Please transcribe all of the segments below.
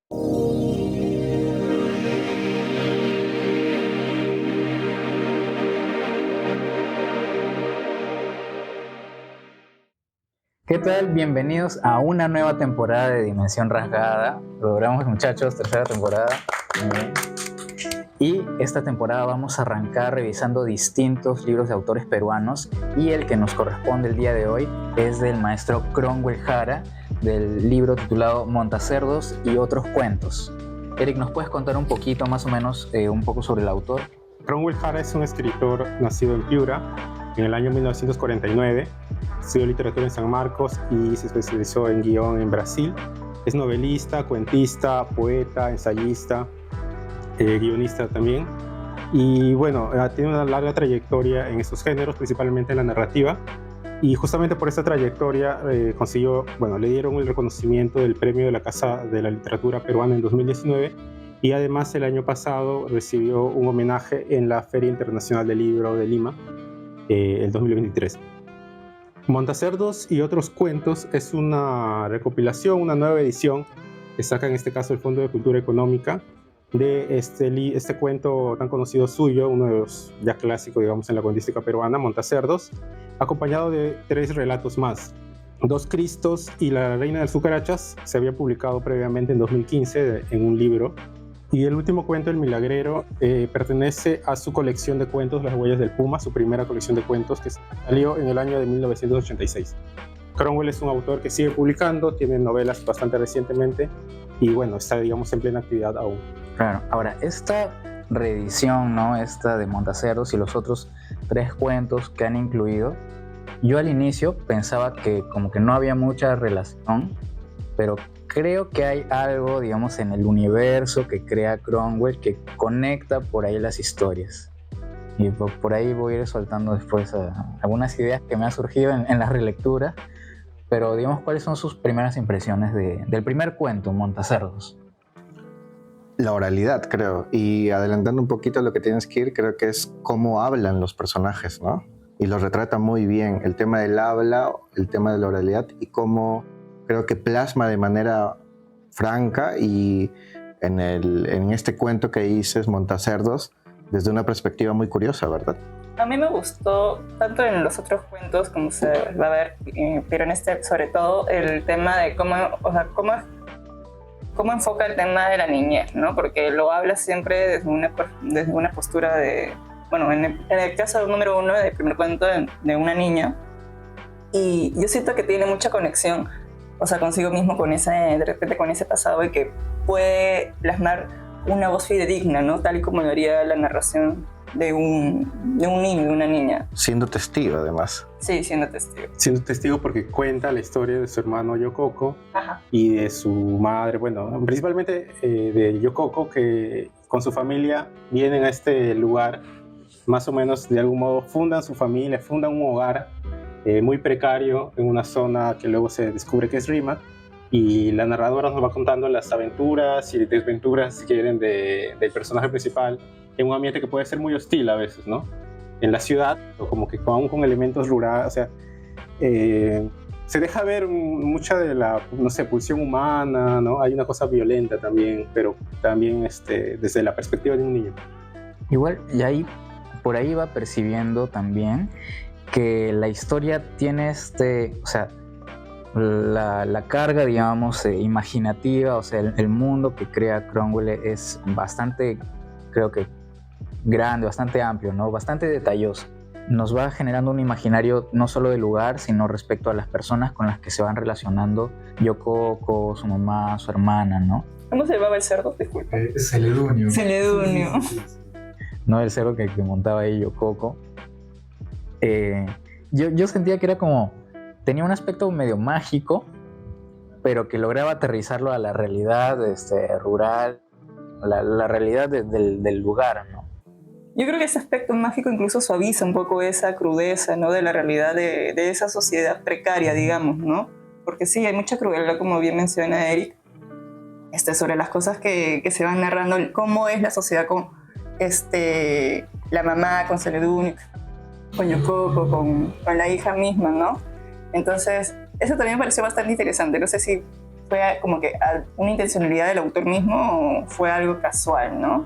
¿Qué tal? Bienvenidos a una nueva temporada de Dimensión Rasgada. Lo logramos, muchachos, tercera temporada. Y esta temporada vamos a arrancar revisando distintos libros de autores peruanos, y el que nos corresponde el día de hoy es del maestro Cromwell Jara, del libro titulado Montacerdos y otros cuentos. Eric, ¿nos puedes contar un poquito, más o menos, un poco sobre el autor? Cromwell Jara es un escritor nacido en Piura en el año 1949. Estudió literatura en San Marcos y se especializó en guión en Brasil. Es novelista, cuentista, poeta, ensayista, guionista también. Y bueno, tiene una larga trayectoria en estos géneros, principalmente en la narrativa. Y justamente por esta trayectoria consiguió, le dieron el reconocimiento del premio de la Casa de la Literatura Peruana en 2019. Y además el año pasado recibió un homenaje en la Feria Internacional del Libro de Lima, el 2023. Montacerdos y otros cuentos es una recopilación, una nueva edición que saca en este caso el Fondo de Cultura Económica de este cuento tan conocido suyo, uno de los ya clásicos, digamos, en la cuentística peruana, Montacerdos, acompañado de 3 relatos más. Dos Cristos y la Reina de las Cucarachas se había publicado previamente en 2015 en un libro. Y el último cuento, El Milagrero, pertenece a su colección de cuentos Las Huellas del Puma, su primera colección de cuentos que salió en el año de 1986. Cromwell es un autor que sigue publicando, tiene novelas bastante recientemente y está, digamos, en plena actividad aún. Claro, ahora, esta reedición, ¿no? Esta de Montacerdos y los otros 3 cuentos que han incluido, yo al inicio pensaba que como que no había mucha relación, pero creo que hay algo, digamos, en el universo que crea Cromwell que conecta por ahí las historias. Y por ahí voy a ir soltando después algunas ideas que me han surgido en la relectura. Pero digamos, ¿cuáles son sus primeras impresiones del primer cuento, Montacerdos? La oralidad, creo. Y adelantando un poquito lo que tienes que ir, creo que es cómo hablan los personajes, ¿no? Y los retrata muy bien. El tema del habla, el tema de la oralidad y cómo creo que plasma de manera franca y en este cuento que dices, Montacerdos, desde una perspectiva muy curiosa, ¿verdad? A mí me gustó, tanto en los otros cuentos como se va a ver, pero en este sobre todo, el tema de cómo enfoca el tema de la niñez, ¿no? Porque lo habla siempre desde una postura de, en el caso número 1 del primer cuento de una niña, y yo siento que tiene mucha conexión, consigo mismo de repente con ese pasado, y que puede plasmar una voz fidedigna, ¿no? Tal y como lo haría la narración de un niño, de una niña. Siendo testigo, además. Sí, siendo testigo. Siendo testigo porque cuenta la historia de su hermano Yokoko. Ajá. Y de su madre, principalmente de Yokoko, que con su familia vienen a este lugar, más o menos de algún modo fundan su familia, fundan un hogar muy precario en una zona que luego se descubre que es Rímac, y la narradora nos va contando las aventuras y desventuras, si quieren, del personaje principal en un ambiente que puede ser muy hostil a veces, ¿no? En la ciudad, o como que aún con elementos rurales, se deja ver mucha de la, pulsión humana, ¿no? Hay una cosa violenta también, pero también desde la perspectiva de un niño. Igual, y por ahí va percibiendo también que la historia tiene la carga, digamos, imaginativa, el mundo que crea Cromwell es bastante, creo que grande, bastante amplio, ¿no? Bastante detalloso. Nos va generando un imaginario no solo del lugar, sino respecto a las personas con las que se van relacionando Yokoko, su mamá, su hermana, ¿no? ¿Cómo se llamaba el cerdo? Disculpa. Celedonio. Celedonio. Sí. No, el cerdo que montaba ahí Yokoko. Yo sentía que era como... Tenía un aspecto medio mágico, pero que lograba aterrizarlo a la realidad rural, la realidad del lugar, ¿no? Yo creo que ese aspecto mágico incluso suaviza un poco esa crudeza, ¿no? De la realidad de esa sociedad precaria, digamos, ¿no? Porque sí, hay mucha crueldad, como bien menciona Eric, sobre las cosas que se van narrando, cómo es la sociedad con la mamá, con Celedonio, con Yokoko, con la hija misma, ¿no? Entonces, eso también me pareció bastante interesante. No sé si fue como que una intencionalidad del autor mismo o fue algo casual, ¿no?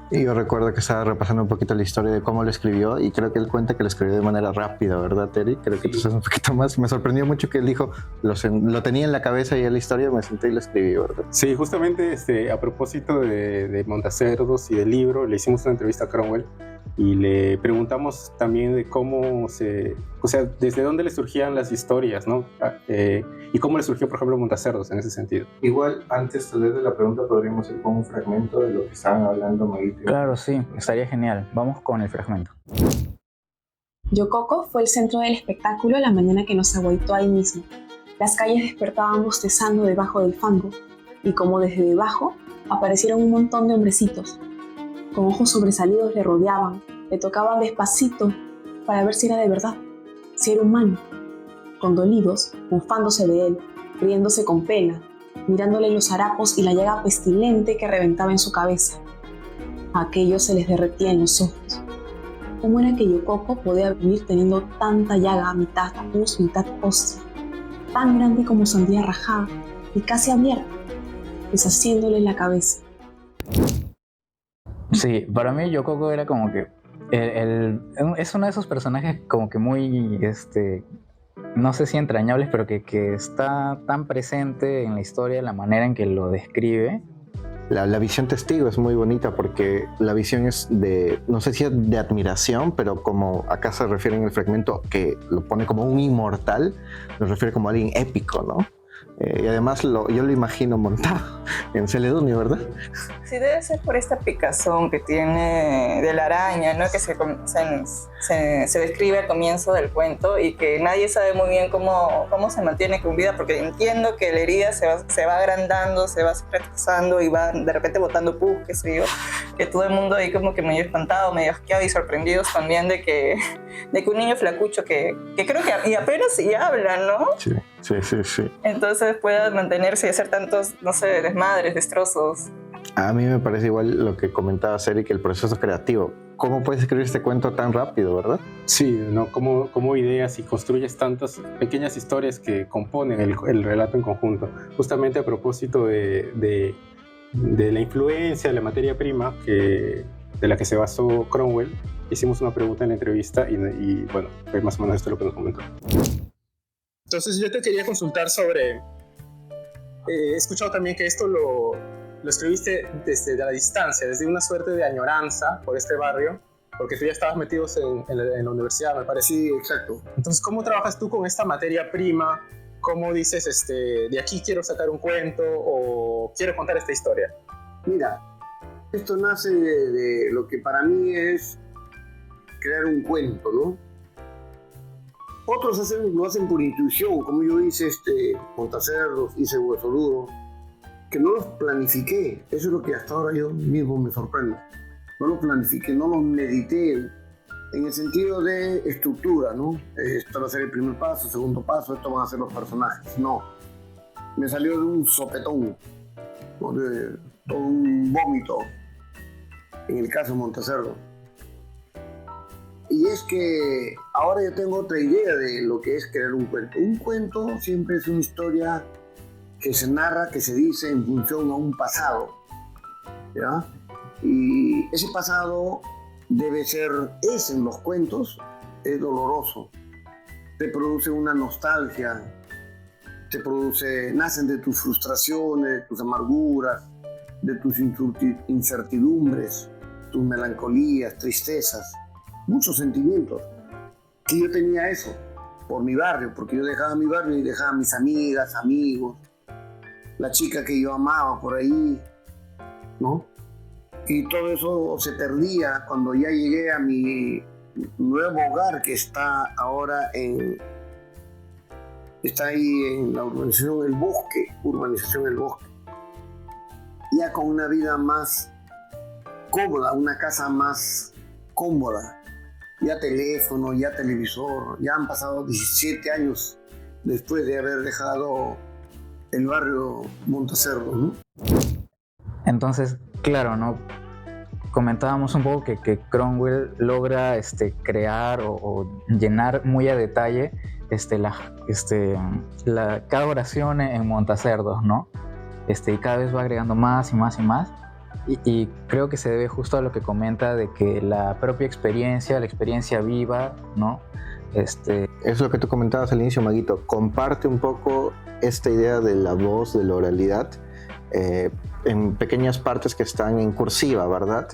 Y yo recuerdo que estaba repasando un poquito la historia de cómo lo escribió y creo que él cuenta que lo escribió de manera rápida, ¿verdad, Terry? Creo que tú sabes un poquito más. Me sorprendió mucho que él dijo, lo tenía en la cabeza y en la historia me senté y lo escribí, ¿verdad? Sí, justamente a propósito de Montacerdos y del libro, le hicimos una entrevista a Cromwell y le preguntamos también de cómo desde dónde le surgían las historias, ¿no? Y cómo le surgió, por ejemplo, Montacerdos en ese sentido. Igual, antes tal vez de la pregunta, podríamos ir con un fragmento de lo que estaban hablando Maguito. Claro, sí, estaría genial. Vamos con el fragmento. Yo Coco fue el centro del espectáculo la mañana que nos agüitó ahí mismo. Las calles despertaban bostezando debajo del fango, y como desde debajo aparecieron un montón de hombrecitos. Con ojos sobresalidos le rodeaban, le tocaban despacito para ver si era de verdad, si era humano. Condolidos, bufándose de él, riéndose con pena, mirándole los harapos y la llaga pestilente que reventaba en su cabeza. A aquellos se les derretía en los ojos. ¿Cómo era que Yococo podía vivir teniendo tanta llaga, mitad pus, mitad hostia, tan grande como sandía rajada y casi abierta, deshaciéndole la cabeza? Sí, para mí Yokoko era como que es uno de esos personajes como que muy, no sé si entrañables, pero que está tan presente en la historia, la manera en que lo describe. La visión testigo es muy bonita porque la visión es de, no sé si es de admiración, pero como acá se refiere en el fragmento que lo pone como un inmortal, lo refiere como alguien épico, ¿no? Y además yo lo imagino montado en Celedonio, ¿verdad? Sí, debe ser por esta picazón que tiene de la araña, ¿no? Que se describe al comienzo del cuento y que nadie sabe muy bien cómo se mantiene con vida, porque entiendo que la herida se va agrandando, se va cicatrizando y va de repente botando pus, qué sé yo, que todo el mundo ahí como que medio espantado, medio asqueado y sorprendidos también de que un niño flacucho que creo que y apenas sí habla, ¿no? Sí. Entonces pueda mantenerse y hacer tantos, no sé, desmadres, destrozos. A mí me parece igual lo que comentaba Seri, que el proceso creativo. ¿Cómo puedes escribir este cuento tan rápido, verdad? Sí, ¿no? Como ideas y construyes tantas pequeñas historias que componen el relato en conjunto. Justamente a propósito de la influencia de la materia prima de la que se basó Cromwell, hicimos una pregunta en la entrevista y bueno, fue más o menos esto lo que nos comentó. Entonces yo te quería consultar sobre, he escuchado también que esto lo escribiste desde la distancia, desde una suerte de añoranza por este barrio, porque tú ya estabas metido en la universidad, me parece. Sí, exacto. Entonces, ¿cómo trabajas tú con esta materia prima? ¿Cómo dices, de aquí quiero sacar un cuento o quiero contar esta historia? Mira, esto nace de lo que para mí es crear un cuento, ¿no? Otros lo hacen por intuición, como yo hice Montacerdos, hice Huesoludo, que no los planifiqué. Eso es lo que hasta ahora yo mismo me sorprende. No los planifiqué, no los medité en el sentido de estructura, ¿no? Esto va a ser el primer paso, segundo paso, esto van a ser los personajes. No, me salió de un sopetón, ¿no? De todo un vómito, en el caso de Montacerdo. Y es que ahora yo tengo otra idea de lo que es crear un cuento. Un cuento siempre es una historia que se narra, que se dice en función a un pasado, ¿ya? Y ese pasado en los cuentos, es doloroso. Te produce una nostalgia, nacen de tus frustraciones, de tus amarguras, de tus incertidumbres, tus melancolías, tristezas. Muchos sentimientos, que yo tenía eso por mi barrio, porque yo dejaba mi barrio y dejaba mis amigas, amigos, la chica que yo amaba por ahí, ¿no? Y todo eso se perdía cuando ya llegué a mi nuevo hogar que está ahora está ahí en la urbanización El Bosque, ya con una vida más cómoda, una casa más cómoda. Ya teléfono, ya televisor, ya han pasado 17 años después de haber dejado el barrio Montacerdo, ¿no? Entonces, claro, ¿no? Comentábamos un poco que Cromwell logra crear o llenar muy a detalle cada oración en Montacerdos, ¿no? Y cada vez va agregando más y más y más. Y creo que se debe justo a lo que comenta de que la propia experiencia, la experiencia viva, ¿no? Es lo que tú comentabas al inicio, Maguito. Comparte un poco esta idea de la voz, de la oralidad, en pequeñas partes que están en cursiva, ¿verdad?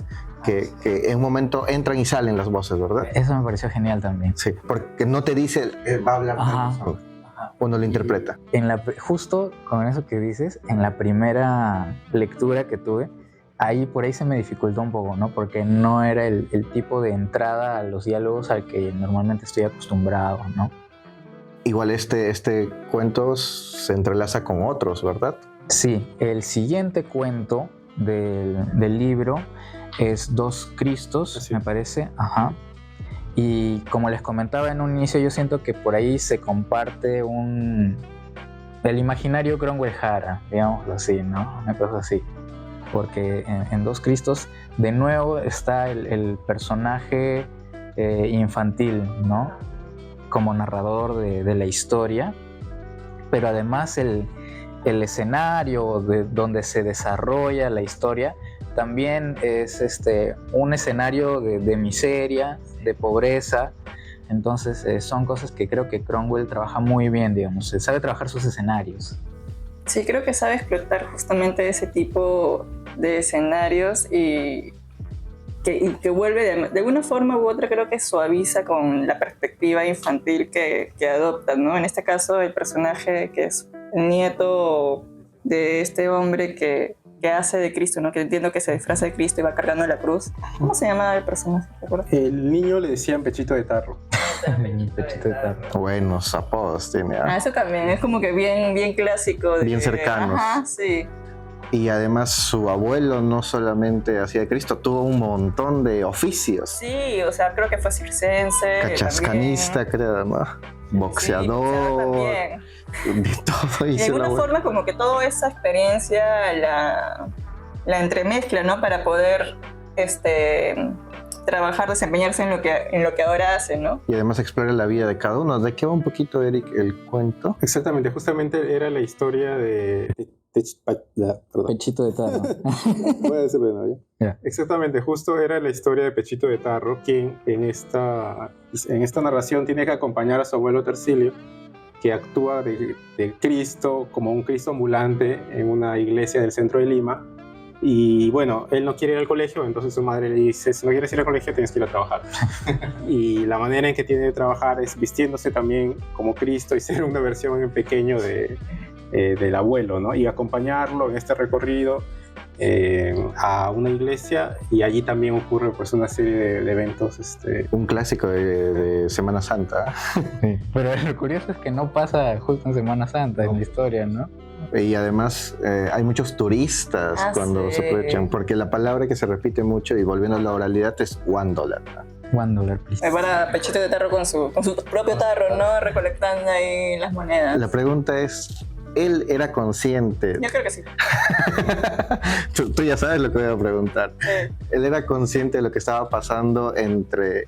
Que en un momento entran y salen las voces, ¿verdad? Eso me pareció genial también. Sí, porque no te dice, va a hablar tal persona. Uno lo interpreta. Justo con eso que dices, en la primera lectura que tuve, por ahí se me dificultó un poco, ¿no? Porque no era el tipo de entrada a los diálogos al que normalmente estoy acostumbrado, ¿no? Igual este cuento se entrelaza con otros, ¿verdad? Sí, el siguiente cuento del libro es Dos Cristos, Así. me parece. Ajá. Y como les comentaba en un inicio, yo siento que por ahí se comparte el imaginario Cromwell-Hara, digámoslo así, ¿no? Una cosa así. Porque en Dos Cristos, de nuevo, está el personaje infantil, ¿no? Como narrador de la historia, pero además el escenario donde se desarrolla la historia también es un escenario de miseria, de pobreza. Entonces son cosas que creo que Cromwell trabaja muy bien, digamos, sabe trabajar sus escenarios. Sí, creo que sabe explotar justamente ese tipo de escenarios y que vuelve de alguna forma u otra, creo que suaviza con la perspectiva infantil que adopta, ¿no? En este caso, el personaje que es el nieto de este hombre que hace de Cristo, ¿no? Que entiendo que se disfraza de Cristo y va cargando la cruz. ¿Cómo se llamaba el personaje? ¿Te acuerdas? El niño le decían Pechito de Tarro. Pechito de Tarro. Buenos apodos tiene. Eso también es como que bien clásico. Bien cercanos. Ajá, sí. Y además su abuelo no solamente hacía de Cristo, tuvo un montón de oficios. Sí, o sea, creo que fue circense. Cachascanista, creo, ¿no? Boxeador. También. De todo hizo De alguna el abuelo. forma como que toda esa experiencia la entremezcla, ¿no? Para poder trabajar, desempeñarse en lo que ahora hace, ¿no? Y además explora la vida de cada uno. ¿De qué va un poquito, Eric, el cuento? Exactamente, justamente era la historia perdón. Pechito de Tarro. Voy a decirlo de nuevo, ¿ya? Ya. Exactamente, justo era la historia de Pechito de Tarro, quien en esta narración tiene que acompañar a su abuelo Tercilio, que actúa de Cristo como un Cristo ambulante en una iglesia del centro de Lima. Y bueno, él no quiere ir al colegio, entonces su madre le dice, si no quieres ir al colegio tienes que ir a trabajar. Y la manera en que tiene de trabajar es vistiéndose también como Cristo y ser una versión en pequeño del abuelo, ¿no? Y acompañarlo en este recorrido a una iglesia, y allí también ocurre pues una serie de eventos. Un clásico de Semana Santa. Sí. Pero lo curioso es que no pasa justo en Semana Santa en la historia, ¿no? Y además hay muchos turistas cuando sí. se aprovechan, porque la palabra que se repite mucho, y volviendo a la oralidad, es $1. $1, please. Para Pechito de Tarro con su propio tarro, ¿no? Recolectando ahí las monedas. La pregunta es, ¿él era consciente? Yo creo que sí. Tú ya sabes lo que voy a preguntar. Sí. Él era consciente de lo que estaba pasando entre,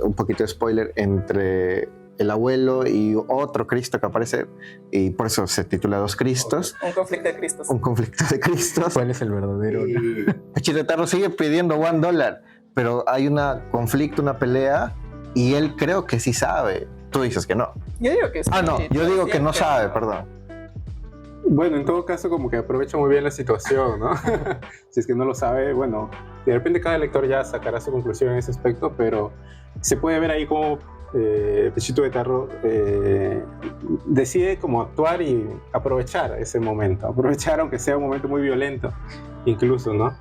un poquito de spoiler, entre el abuelo y otro Cristo que aparece, y por eso se titula Dos Cristos. Un conflicto de Cristos. Un conflicto de Cristos. ¿Cuál es el verdadero? Y Pechito de Tarro sigue pidiendo $1, pero hay un conflicto, una pelea, y él creo que sí sabe. Tú dices que no. Yo digo que sí. Ah, no, yo digo que no sabe, perdón. Bueno, en todo caso como que aprovecha muy bien la situación, ¿no? Si es que no lo sabe, bueno, de repente cada lector ya sacará su conclusión en ese aspecto, pero se puede ver ahí cómo Pechito de Tarro decide como actuar y aprovechar ese momento, aprovechar aunque sea un momento muy violento, incluso, ¿no?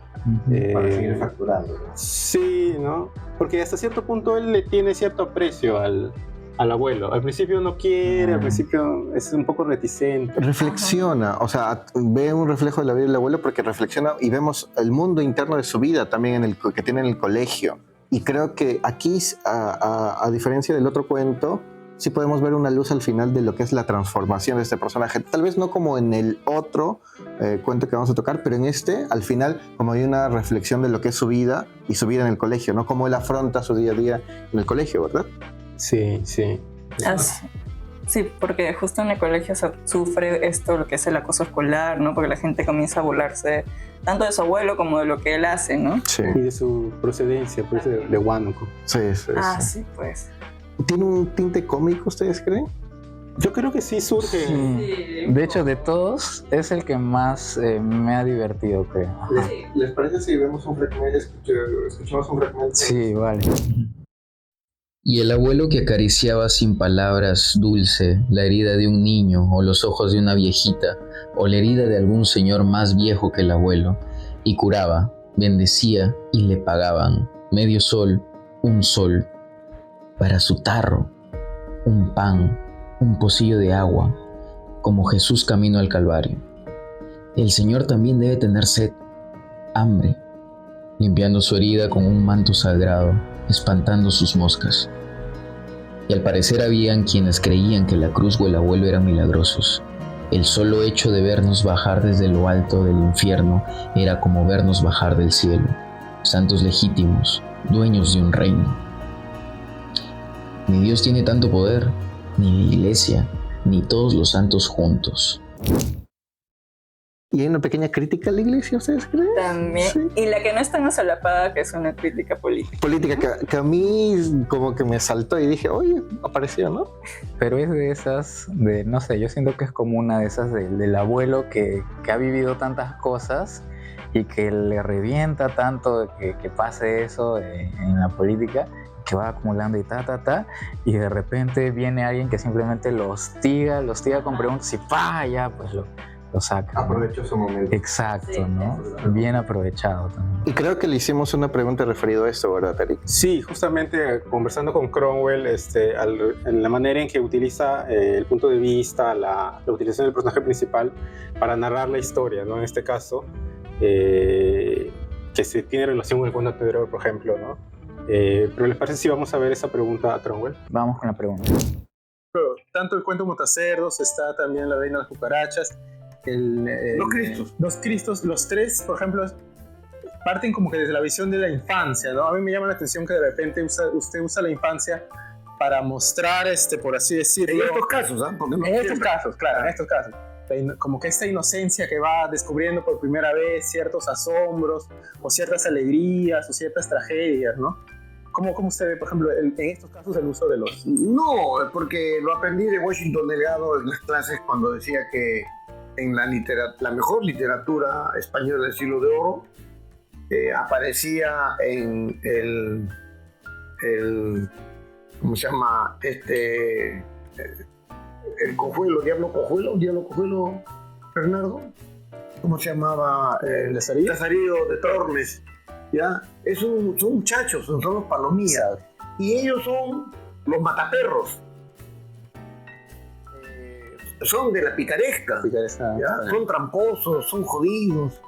Para seguir facturando. Sí, ¿no? Porque hasta cierto punto él le tiene cierto aprecio al abuelo. Al principio no quiere, al principio es un poco reticente. Reflexiona, o sea, ve un reflejo de la vida del abuelo porque reflexiona, y vemos el mundo interno de su vida también que tiene en el colegio. Y creo que aquí, a diferencia del otro cuento, sí podemos ver una luz al final de lo que es la transformación de este personaje. Tal vez no como en el otro cuento que vamos a tocar, pero en este, al final, como hay una reflexión de lo que es su vida y su vida en el colegio, ¿no? Cómo él afronta su día a día en el colegio, ¿verdad? Sí, sí. Sí, porque justo en el colegio se sufre esto, lo que es el acoso escolar, ¿no? Porque la gente comienza a burlarse tanto de su abuelo como de lo que él hace, ¿no? Sí, Y de su procedencia, pues de Huánuco. sí, sí. Ah, Sí. sí, pues. ¿Tiene un tinte cómico, ustedes creen? Yo creo que sí surge. Sí. De hecho, de todos, es el que más me ha divertido, creo. Ajá. ¿Les parece si vemos un fragmento, escuchamos un fragmento? Sí, vale. Y el abuelo que acariciaba sin palabras dulce la herida de un niño o los ojos de una viejita o la herida de algún señor más viejo que el abuelo, y curaba, bendecía y le pagaban medio sol, un sol, para su tarro, un pan, un pocillo de agua, como Jesús camino al Calvario. El Señor también debe tener sed, hambre, limpiando su herida con un manto sagrado, espantando sus moscas. Y al parecer habían quienes creían que la cruz o el abuelo eran milagrosos. El solo hecho de vernos bajar desde lo alto del infierno era como vernos bajar del cielo, santos legítimos, dueños de un reino. Ni Dios tiene tanto poder, ni la iglesia, ni todos los santos juntos. ¿Y hay una pequeña crítica a la iglesia, ustedes creen? También. Sí. Y la que no es tan solapada, que es una crítica política. Política que a mí como que me saltó y dije, oye, apareció, ¿no? Pero es de esas, no sé, yo siento que es como una de esas del abuelo que ha vivido tantas cosas y que le revienta tanto que pase eso en la política, que va acumulando y y de repente viene alguien que simplemente lo hostiga con preguntas y ya pues lo saca, ¿no? Aprovechó su momento. Exacto, Sí, ¿no? Bien aprovechado también. Y creo que le hicimos una pregunta referida a esto, ¿verdad, Eric? Sí, justamente conversando con Cromwell, en la manera en que utiliza el punto de vista, la utilización del personaje principal para narrar la historia, ¿no? En este caso, que se tiene relación con el cuento anterior, por ejemplo, ¿no? Pero ¿les parece si vamos a ver esa pregunta a Cromwell? Vamos con la pregunta. Pero tanto el cuento Montacerdos, está también La Reina de las Cucarachas, los Cristos, los tres, por ejemplo, parten como que desde la visión de la infancia, ¿no? A mí me llama la atención que de repente usted usa la infancia para mostrar, por así decirlo... En estos casos, ¿ah? Porque no En estos casos, claro, en estos casos. Como que esta inocencia que va descubriendo por primera vez ciertos asombros, o ciertas alegrías, o ciertas tragedias, ¿no? ¿Cómo usted ve, por ejemplo, en estos casos el uso de los...? No, porque lo aprendí de Washington Delgado en las clases cuando decía que en la mejor literatura española del siglo de oro aparecía en el ¿cómo se llama? El Cojuelo, Diablo Cojuelo, Bernardo, ¿cómo se llamaba? Lazarillo de Tormes, ¿ya? Son muchachos, son los palomías, y ellos son los mataperros. Son de la picaresca, ¿ya? Son tramposos, son jodidos.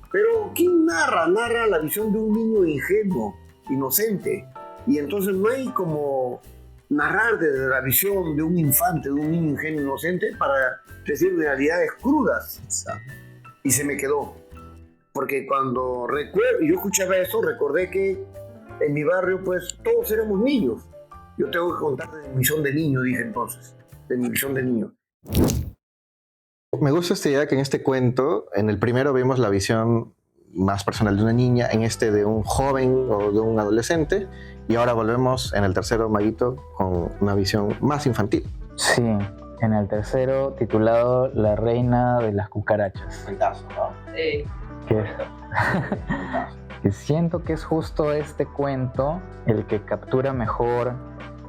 Pero ¿quién narra? Narra la visión de un niño ingenuo, inocente. Y entonces no hay como narrar desde la visión de un infante, de un niño ingenuo, inocente, para decir realidades crudas. Y se me quedó. Porque cuando yo escuchaba eso, recordé que en mi barrio, pues, todos éramos niños. Yo tengo que contar de mi visión de niño, dije entonces. De mi visión de niño. Me gusta esta idea que en este cuento, en el primero vemos la visión más personal de una niña, en este de un joven o de un adolescente, y ahora volvemos en el tercero, Maguito, con una visión más infantil. Sí, en el tercero, titulado La Reina de las Cucarachas. Cuentazo, ¿no? Sí. Que siento que es justo este cuento el que captura mejor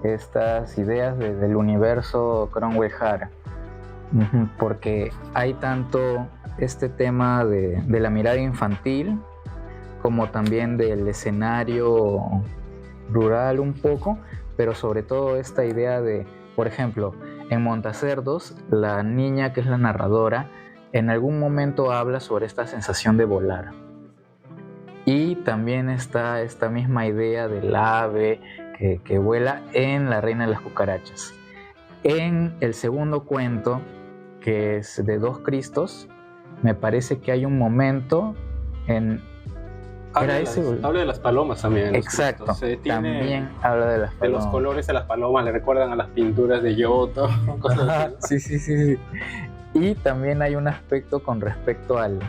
estas ideas del universo Cromwell-Hara. Porque hay tanto este tema de la mirada infantil como también del escenario rural un poco, pero sobre todo esta idea de, por ejemplo, en Montacerdos, la niña que es la narradora en algún momento habla sobre esta sensación de volar. Y también está esta misma idea del ave que vuela en La Reina de las Cucarachas. En el segundo cuento, que es de Dos Cristos, me parece que hay un momento en ¿Era ese? Habla de las palomas también. En los Exacto, cuentos. también habla de las De palomas. los colores de las palomas, le recuerdan a las pinturas de Giotto, cosas Ajá, así, sí. Y también hay un aspecto con respecto al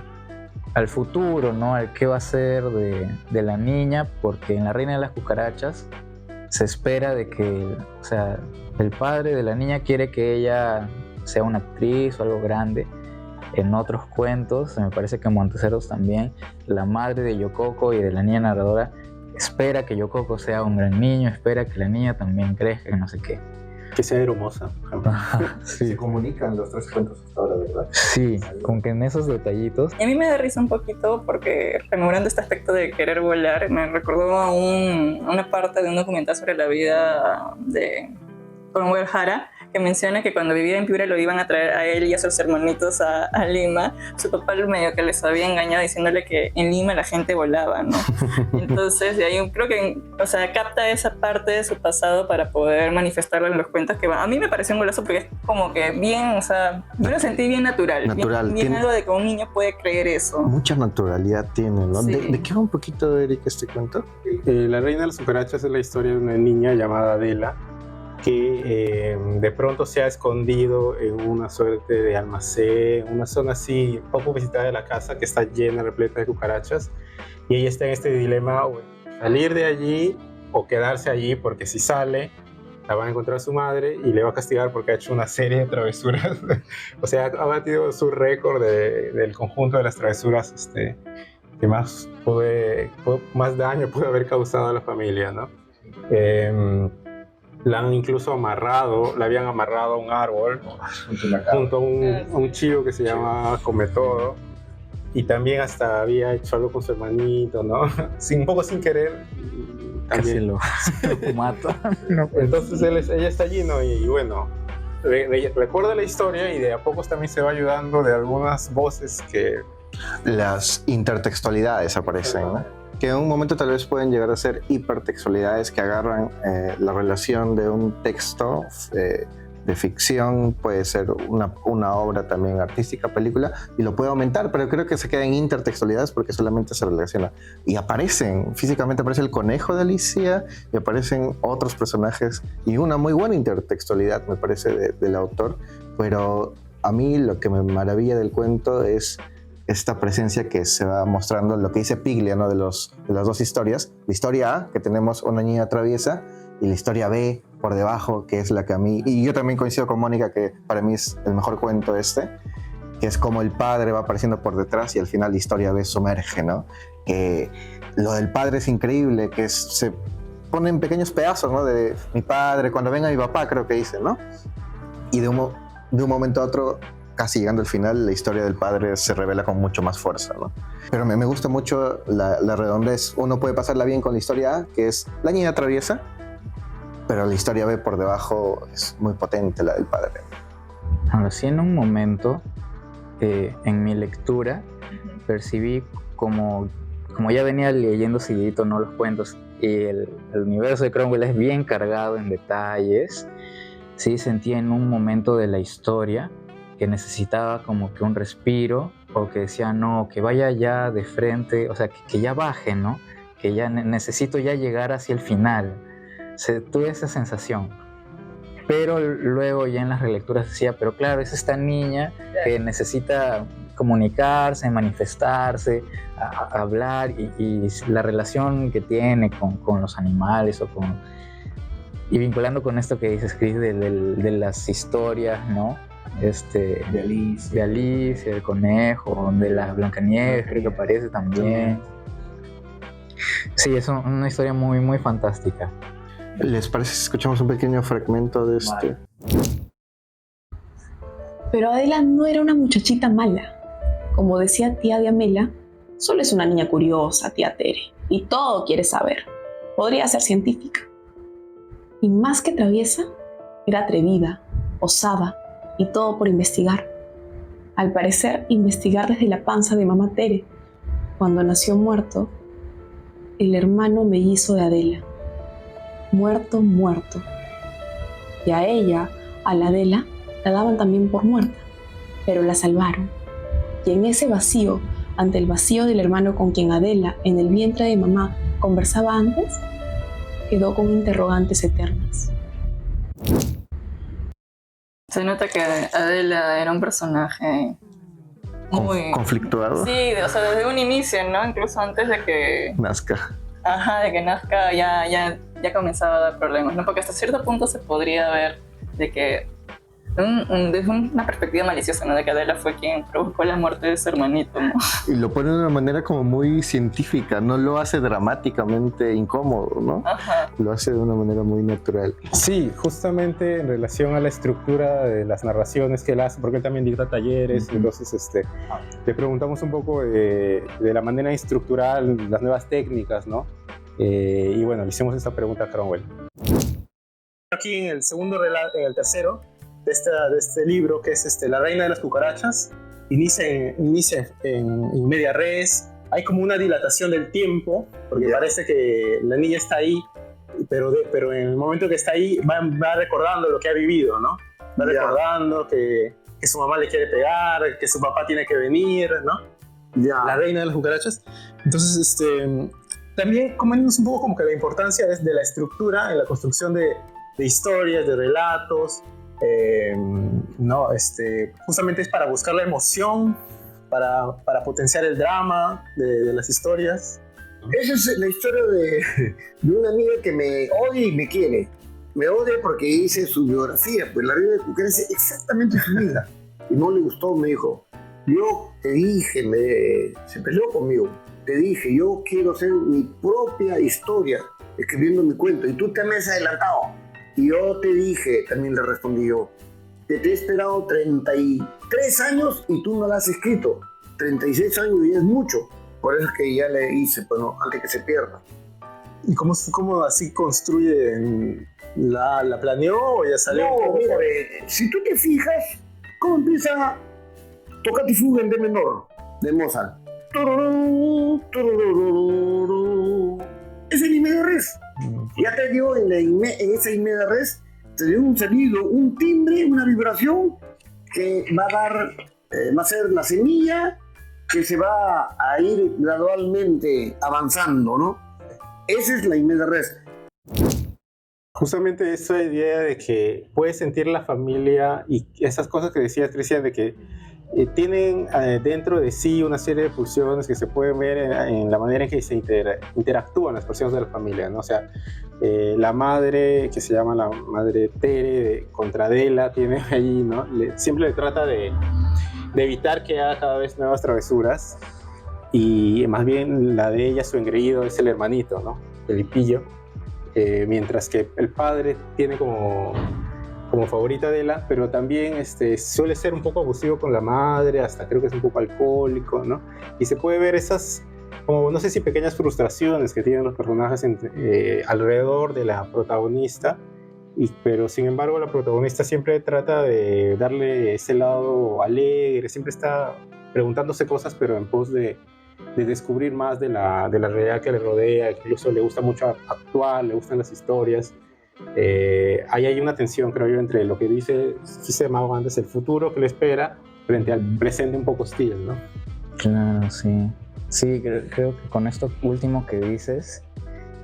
futuro, ¿no? Al qué va a ser de la niña, porque en La Reina de las Cucarachas se espera de que, o sea, el padre de la niña quiere que ella sea una actriz o algo grande. En otros cuentos, me parece que en Monteceros también, la madre de Yokoko y de la niña narradora espera que Yokoko sea un gran niño, espera que la niña también crezca y no sé qué. que sea hermosa, por ejemplo. Sí. Se comunican los 3 cuentos hasta ahora, ¿verdad? Sí, con que en esos detallitos. Y a mí me da risa un poquito porque, rememorando este aspecto de querer volar, me recordó a una parte de un documental sobre la vida de Cornwell Hara, que menciona que cuando vivía en Piura lo iban a traer a él y a sus hermanitos a Lima. Su papá medio que les había engañado diciéndole que en Lima la gente volaba, ¿no? Entonces, de ahí creo que, o sea, capta esa parte de su pasado para poder manifestarlo en los cuentos que van. A mí me pareció un golazo porque es como que bien, o sea, yo lo sentí bien natural. Bien Tiene algo de que un niño puede creer eso. mucha naturalidad tiene, ¿no? Sí. ¿De qué va un poquito, Eric, este cuento? La Reina de las Cucarachas es la historia de una niña llamada Adela que de pronto se ha escondido en una suerte de almacén, una zona así poco visitada de la casa que está llena, repleta de cucarachas, y ella está en este dilema, o salir de allí o quedarse allí, porque si sale la va a encontrar su madre y le va a castigar porque ha hecho una serie de travesuras. O sea, ha batido su récord del conjunto de las travesuras que más daño puede haber causado a la familia, ¿no? La han incluso amarrado, la habían amarrado a un árbol junto a un chivo que se llama Cometodo, y también hasta había hecho algo con su hermanito, ¿no? Un poco sin querer. Casi También. lo mata. No, Entonces ella está allí, ¿no? Y bueno, recuerda la historia y de a pocos también se va ayudando de algunas voces que... Las intertextualidades aparecen, ¿no? Que en un momento tal vez pueden llegar a ser hipertextualidades que agarran la relación de un texto de ficción, puede ser una obra también artística, película, y lo puede aumentar, pero creo que se queda en intertextualidades porque solamente se relaciona. Y físicamente aparece el conejo de Alicia y aparecen otros personajes y una muy buena intertextualidad, me parece, del autor, pero a mí lo que me maravilla del cuento es esta presencia que se va mostrando, lo que dice Piglia, ¿no? de las 2 historias. La historia A, que tenemos una niña traviesa, y la historia B, por debajo, que es la que a mí... Y yo también coincido con Mónica, que para mí es el mejor cuento que es como el padre va apareciendo por detrás y al final la historia B sumerge, ¿no? Lo del padre es increíble, que se ponen pequeños pedazos, ¿no? De mi padre, cuando venga mi papá, creo que dice, ¿no? Y de un momento a otro, casi llegando al final, la historia del padre se revela con mucho más fuerza, ¿no? Pero me gusta mucho la redondez. Uno puede pasarla bien con la historia A, que es la niña traviesa, pero la historia B por debajo es muy potente, la del padre. Ahora sí, en un momento, en mi lectura, percibí como ya venía leyendo seguidito, ¿no? Los cuentos, y el universo de Cromwell es bien cargado en detalles. Sí, sentía en un momento de la historia que necesitaba como que un respiro, o que decía, no, que vaya ya de frente, o sea, que ya baje, ¿no? Que ya necesito ya llegar hacia el final. Tuve esa sensación. Pero luego ya en las relecturas decía, pero claro, es esta niña que necesita comunicarse, manifestarse, hablar, y la relación que tiene con los animales, y vinculando con esto que dices, Chris, de las historias, ¿no? De Alicia, del conejo, de la Blancanieves, creo que aparece también. Sí, es una historia muy, muy fantástica. ¿Les parece si escuchamos un pequeño fragmento de este? Pero Adela no era una muchachita mala. Como decía tía Diamela, solo es una niña curiosa, tía Tere, y todo quiere saber. Podría ser científica. Y más que traviesa, era atrevida, osada, y todo por investigar. Al parecer, investigar desde la panza de mamá Tere, cuando nació muerto el hermano mellizo de Adela. Muerto. Y a ella, a la Adela, la daban también por muerta, pero la salvaron. Y en ese vacío, ante el vacío del hermano con quien Adela, en el vientre de mamá, conversaba antes, quedó con interrogantes eternas. Se nota que Adela era un personaje muy... conflictuado. Sí, o sea, desde un inicio, ¿no? Incluso antes de que... Nazca. Ajá, de que nazca ya comenzaba a dar problemas, ¿no? Porque hasta cierto punto se podría ver de que... desde una perspectiva maliciosa, ¿no? De que Adela fue quien provocó la muerte de su hermanito, ¿no? Y lo pone de una manera como muy científica, no lo hace dramáticamente incómodo, ¿no? Ajá. Lo hace de una manera muy natural. Sí, justamente en relación a la estructura de las narraciones que él hace, porque él también dicta talleres, entonces le preguntamos un poco de la manera estructural, las nuevas técnicas, ¿no? Y bueno, le hicimos esta pregunta a Cromwell. Aquí en el segundo relato, en el tercero, de este libro, que es La Reina de las Cucarachas, inicia en media res. Hay como una dilatación del tiempo, porque parece que la niña está ahí, pero en el momento que está ahí va recordando lo que ha vivido, ¿no? Va recordando que su mamá le quiere pegar, que su papá tiene que venir, ¿no? La Reina de las Cucarachas. Entonces, también comentamos un poco como que la importancia de la estructura en la construcción de historias, de relatos, ¿no? Justamente es para buscar la emoción, para potenciar el drama de las historias. Esa es la historia de una amiga que me odia y me quiere. Me odia porque hice su biografía, pues la Reina de Cucarachas es exactamente su vida. Y no le gustó, me dijo. Yo te dije, se peleó conmigo. Te dije, yo quiero hacer mi propia historia, escribiendo mi cuento, y tú te me has adelantado. Y yo te dije, también le respondí yo, que te he esperado 33 años y tú no la has escrito. 36 años y es mucho. Por eso es que ya le hice, bueno, antes que se pierda. ¿Y cómo así construye? ¿La planeó o ya salió? No, mira, si tú te fijas, ¿cómo empieza Toccata y Fuga en D menor de Mozart? Es el I medio res. Ya te dio en esa I media res, te dio un sonido, un timbre, una vibración que va a ser la semilla que se va a ir gradualmente avanzando, ¿no? Esa es la I media res. Justamente esa idea de que puedes sentir la familia y esas cosas que decías, Cristian, de que tienen dentro de sí una serie de pulsiones que se pueden ver en la manera en que se interactúan las personas de la familia, ¿no? O sea, la madre, que se llama la madre Tere, contra Adela, tiene ahí, ¿no? Siempre le trata de evitar que haga cada vez nuevas travesuras, y más bien la de ella, su engreído, es el hermanito, ¿no? Felipillo, mientras que el padre tiene como favorita de Adela, pero también suele ser un poco abusivo con la madre, hasta creo que es un poco alcohólico, ¿no? Y se puede ver esas, como no sé si pequeñas frustraciones que tienen los personajes alrededor de la protagonista, pero sin embargo la protagonista siempre trata de darle ese lado alegre, siempre está preguntándose cosas, pero en pos de descubrir más de la realidad que le rodea. Incluso le gusta mucho actuar, le gustan las historias. Ahí hay una tensión, creo yo, entre lo que dice Mago antes, el futuro que le espera, frente al presente un poco hostil, ¿no? Claro, sí. Sí, creo que con esto último que dices,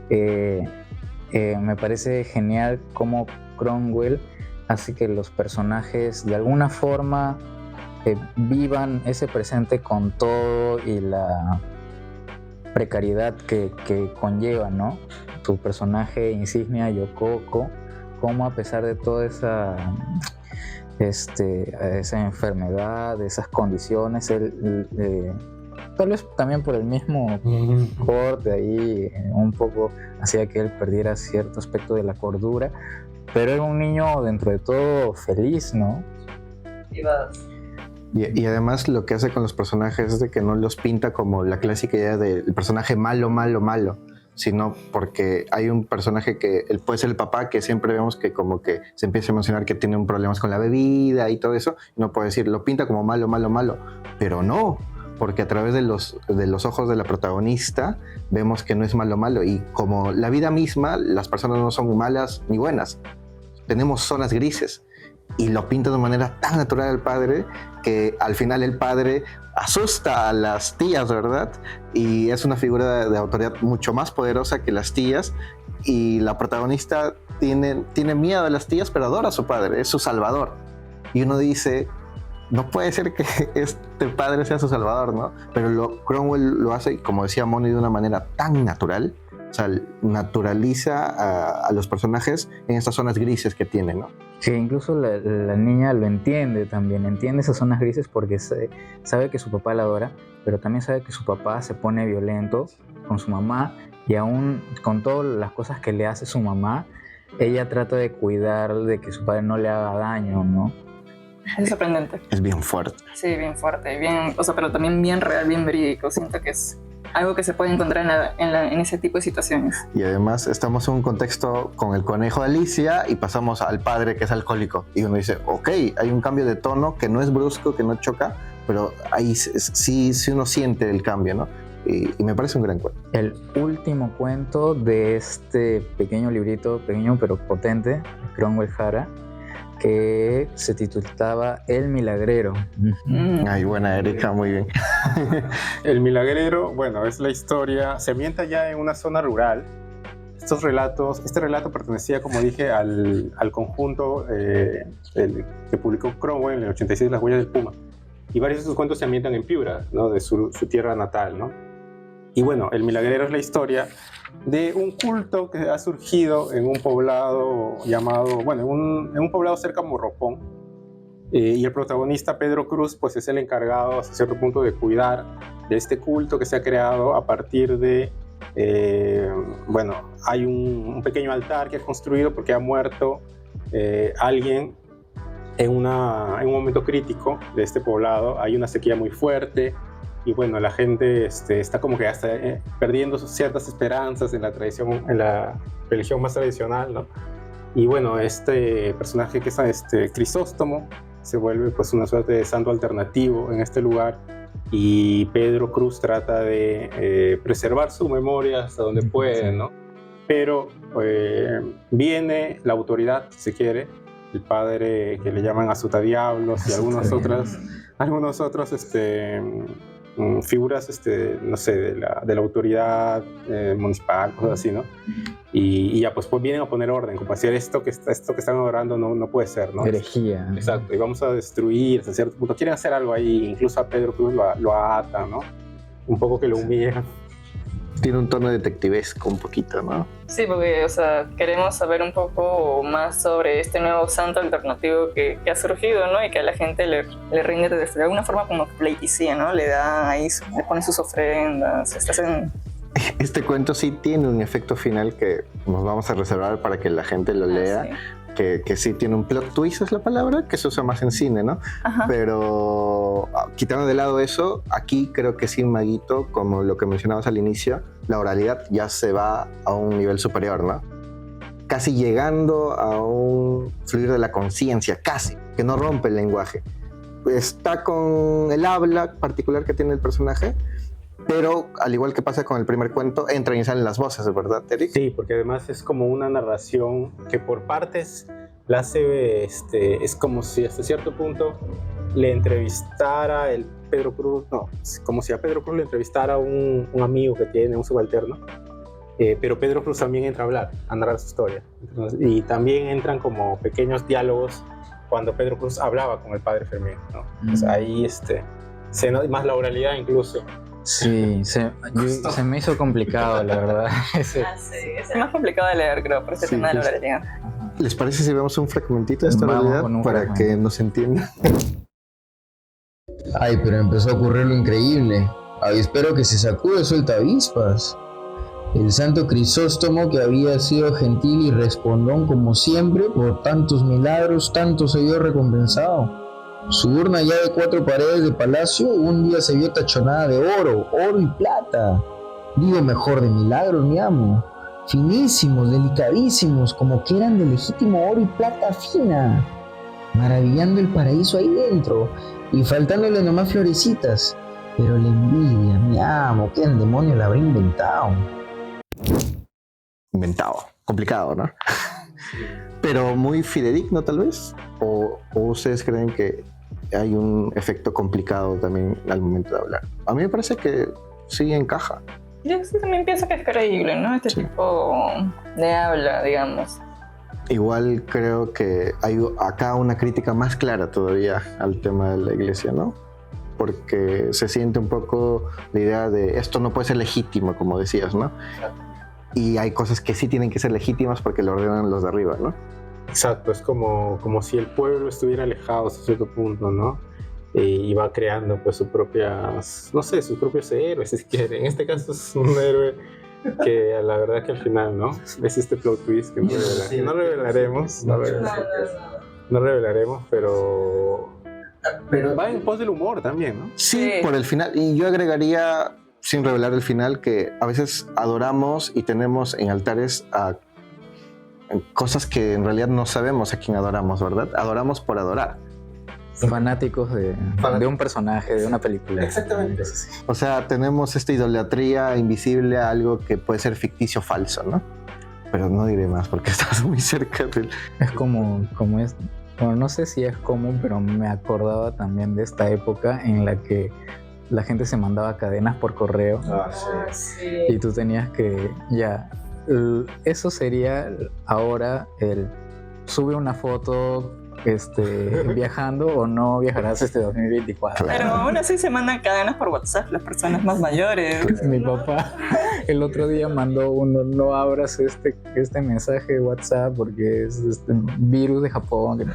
me parece genial cómo Cromwell hace que los personajes de alguna forma vivan ese presente con todo y la precariedad que conlleva, ¿no? Tu personaje insignia, Yokoko, cómo a pesar de toda esa enfermedad, esas condiciones, él, tal vez también por el mismo corte ahí, un poco hacía que él perdiera cierto aspecto de la cordura, pero era un niño dentro de todo feliz, ¿no? Y además lo que hace con los personajes es de que no los pinta como la clásica idea del personaje malo, sino porque hay un personaje que puede ser el papá, que siempre vemos que como que se empieza a mencionar que tiene un problemas con la bebida y todo eso, no puede decir, lo pinta como malo, pero no, porque a través de los ojos de la protagonista vemos que no es malo, y como la vida misma, las personas no son malas ni buenas, tenemos zonas grises. y lo pinta de una manera tan natural al padre que al final el padre asusta a las tías, ¿verdad? Y es una figura de autoridad mucho más poderosa que las tías, y la protagonista tiene miedo a las tías, pero adora a su padre, es su salvador. Y uno dice, no puede ser que este padre sea su salvador, ¿no? Pero Cromwell lo hace, como decía Moni, de una manera tan natural, o sea, naturaliza a los personajes en estas zonas grises que tiene, ¿no? Que incluso la niña lo entiende también, entiende esas zonas grises porque sabe que su papá la adora, pero también sabe que su papá se pone violento con su mamá, y aún con todas las cosas que le hace su mamá, ella trata de cuidar de que su padre no le haga daño, ¿no? Es sorprendente. Es bien fuerte. Sí, bien fuerte, bien, o sea, pero también bien real, bien verídico. Siento que es algo que se puede encontrar en ese tipo de situaciones. Y además estamos en un contexto con el conejo de Alicia y pasamos al padre que es alcohólico. Y uno dice, ok, hay un cambio de tono que no es brusco, que no choca, pero ahí sí uno siente el cambio, ¿no? Y me parece un gran cuento. El último cuento de este pequeño librito, pequeño pero potente, de Cromwell Jara, que se titulaba El Milagrero. Ay, buena Erika, muy bien. El Milagrero, bueno, es la historia, se ambienta ya en una zona rural. Este relato pertenecía, como dije, al conjunto que publicó Cromwell en el 86, Las Huellas del Puma. Y varios de sus cuentos se ambientan en Piura, ¿no? De su tierra natal, ¿no? Y bueno, El Milagrero es la historia de un culto que ha surgido en un poblado llamado, bueno, en un poblado cerca de Morropón. Y el protagonista, Pedro Cruz, pues es el encargado hasta cierto punto de cuidar de este culto que se ha creado a partir de, bueno, hay un pequeño altar que ha construido porque ha muerto alguien en un momento crítico de este poblado. Hay una sequía muy fuerte. Y bueno, la gente está como que hasta perdiendo ciertas esperanzas en la religión más tradicional, ¿no? Y bueno, este personaje que es Crisóstomo se vuelve pues una suerte de santo alternativo en este lugar, y Pedro Cruz trata de preservar su memoria hasta donde puede, ¿no? Pero viene la autoridad, si quiere, el padre que le llaman Azotadiablos y algunos otros figuras, no sé, de la autoridad municipal, cosas así, ¿no? Y ya, pues vienen a poner orden, como decir, esto que están adorando no puede ser, ¿no? Herejía. Exacto, y vamos a destruir hasta cierto punto. Quieren hacer algo ahí, incluso a Pedro Cruz lo atan, ¿no? Un poco que lo humillan. Tiene un tono detectivesco un poquito, ¿no? Sí, porque, o sea, queremos saber un poco más sobre este nuevo santo alternativo que ha surgido, ¿no? Y que a la gente le rinde de alguna forma como pleitesía, ¿no? Le da ahí, le pone sus ofrendas, Este cuento sí tiene un efecto final que nos vamos a reservar para que la gente lo lea. Sí. Que sí tiene un plot twist, es la palabra, que se usa más en cine, ¿no? Ajá. Pero quitando de lado eso, aquí creo que sí, Maguito, como lo que mencionabas al inicio, la oralidad ya se va a un nivel superior, ¿no? Casi llegando a un fluir de la conciencia, casi, que no rompe el lenguaje. Está con el habla particular que tiene el personaje, pero al igual que pasa con el primer cuento, entran y salen las voces, ¿verdad, Eric? Sí, porque además es como una narración que por partes la hace, es como si hasta cierto punto le entrevistara como si a Pedro Cruz le entrevistara un amigo que tiene, un subalterno, pero Pedro Cruz también entra a hablar, a narrar su historia. Entonces, y también entran como pequeños diálogos cuando Pedro Cruz hablaba con el padre Fermín, ¿no? Entonces, ahí se nota más la oralidad incluso. Sí, se me hizo complicado, la verdad. Sí, es el más complicado de leer, creo, por ese tema de la oralidad. ¿Les parece si vemos un fragmentito de esta oralidad para que nos entiendan? Ay, pero empezó a ocurrir lo increíble. Avispero que se sacude suelta avispas. El santo Crisóstomo, que había sido gentil y respondón como siempre, por tantos milagros, tanto se vio recompensado. Su urna ya de 4 paredes de palacio un día se vio tachonada de oro y plata. Digo mejor de milagros, mi amo. Finísimos, delicadísimos, como que eran de legítimo oro y plata fina. Maravillando el paraíso ahí dentro y faltándole nomás florecitas. Pero la envidia, mi amo, ¿qué el demonio la habrá inventado? Inventado, complicado, ¿no? Pero muy fidedigno tal vez. ¿O ustedes creen que hay un efecto complicado también al momento de hablar? A mí me parece que sí encaja. Yo sí también pienso que es creíble, ¿no? Este tipo de habla, digamos. Igual creo que hay acá una crítica más clara todavía al tema de la iglesia, ¿no? Porque se siente un poco la idea de esto no puede ser legítimo, como decías, ¿no? Y hay cosas que sí tienen que ser legítimas porque lo ordenan los de arriba, ¿no? Exacto, es como si el pueblo estuviera alejado hasta cierto punto, ¿no? Y va creando pues sus propios héroes, si quieren. En este caso es un héroe que la verdad que al final, ¿no? Es este plot twist que no revelaremos, pero va en pos del humor también, ¿no? Sí, por el final. Y yo agregaría, sin revelar el final, que a veces adoramos y tenemos en altares a cosas que en realidad no sabemos a quién adoramos, ¿verdad? Adoramos por adorar. Fanáticos de un personaje, de una película. Exactamente. O sea, tenemos esta idolatría invisible a algo que puede ser ficticio, falso, ¿no? Pero no diré más porque estás muy cerca del... Es como es... Bueno, no sé si es común, pero me acordaba también de esta época en la que la gente se mandaba cadenas por correo. Sí. Y tú tenías que... Eso sería ahora el... Sube una foto... viajando o no viajarás 2024. Pero aún así se mandan cadenas por WhatsApp las personas más mayores. Mi papá el otro día mandó uno: no abras este mensaje de WhatsApp porque es virus de Japón.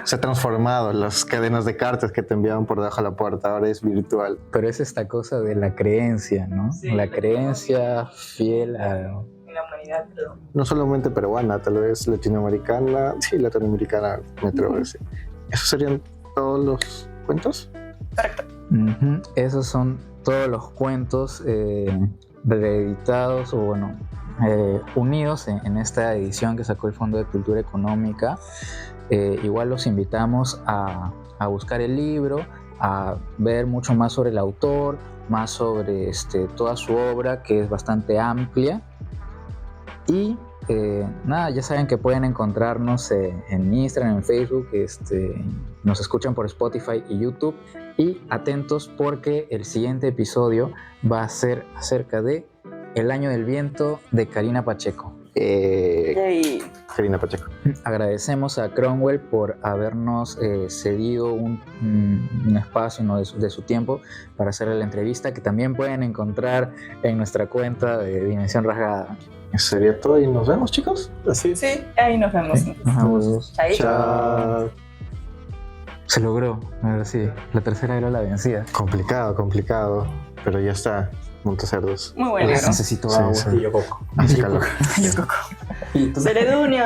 Se ha transformado las cadenas de cartas que te enviaban por debajo de la puerta, ahora es virtual. Pero es esta cosa de la creencia, ¿no? Sí, la creencia fiel a... La humanidad, pero... No solamente peruana, tal vez latinoamericana, sí, latinoamericana, me atrevo a decir. ¿Esos serían todos los cuentos? Correcto. Esos son todos los cuentos reeditados o unidos en esta edición que sacó el Fondo de Cultura Económica. Igual los invitamos a buscar el libro, a ver mucho más sobre el autor, más sobre toda su obra, que es bastante amplia. Y ya saben que pueden encontrarnos en Instagram, en Facebook, nos escuchan por Spotify y YouTube. Y atentos porque el siguiente episodio va a ser acerca de El Año del Viento de Karina Pacheco. Karina Pacheco. Agradecemos a Cromwell por habernos cedido un espacio, ¿no? de su tiempo para hacerle la entrevista, que también pueden encontrar en nuestra cuenta de Dimensión Rasgada. Eso sería todo y nos vemos, chicos. Así. Sí, ahí nos vemos. Ahí. Chao. Se logró, ahora sí, la tercera era la vencida. Complicado, pero ya está. Montecerdos. Muy bueno. Necesito agua. Sí. Y yo poco. Hace calor. Celedunio.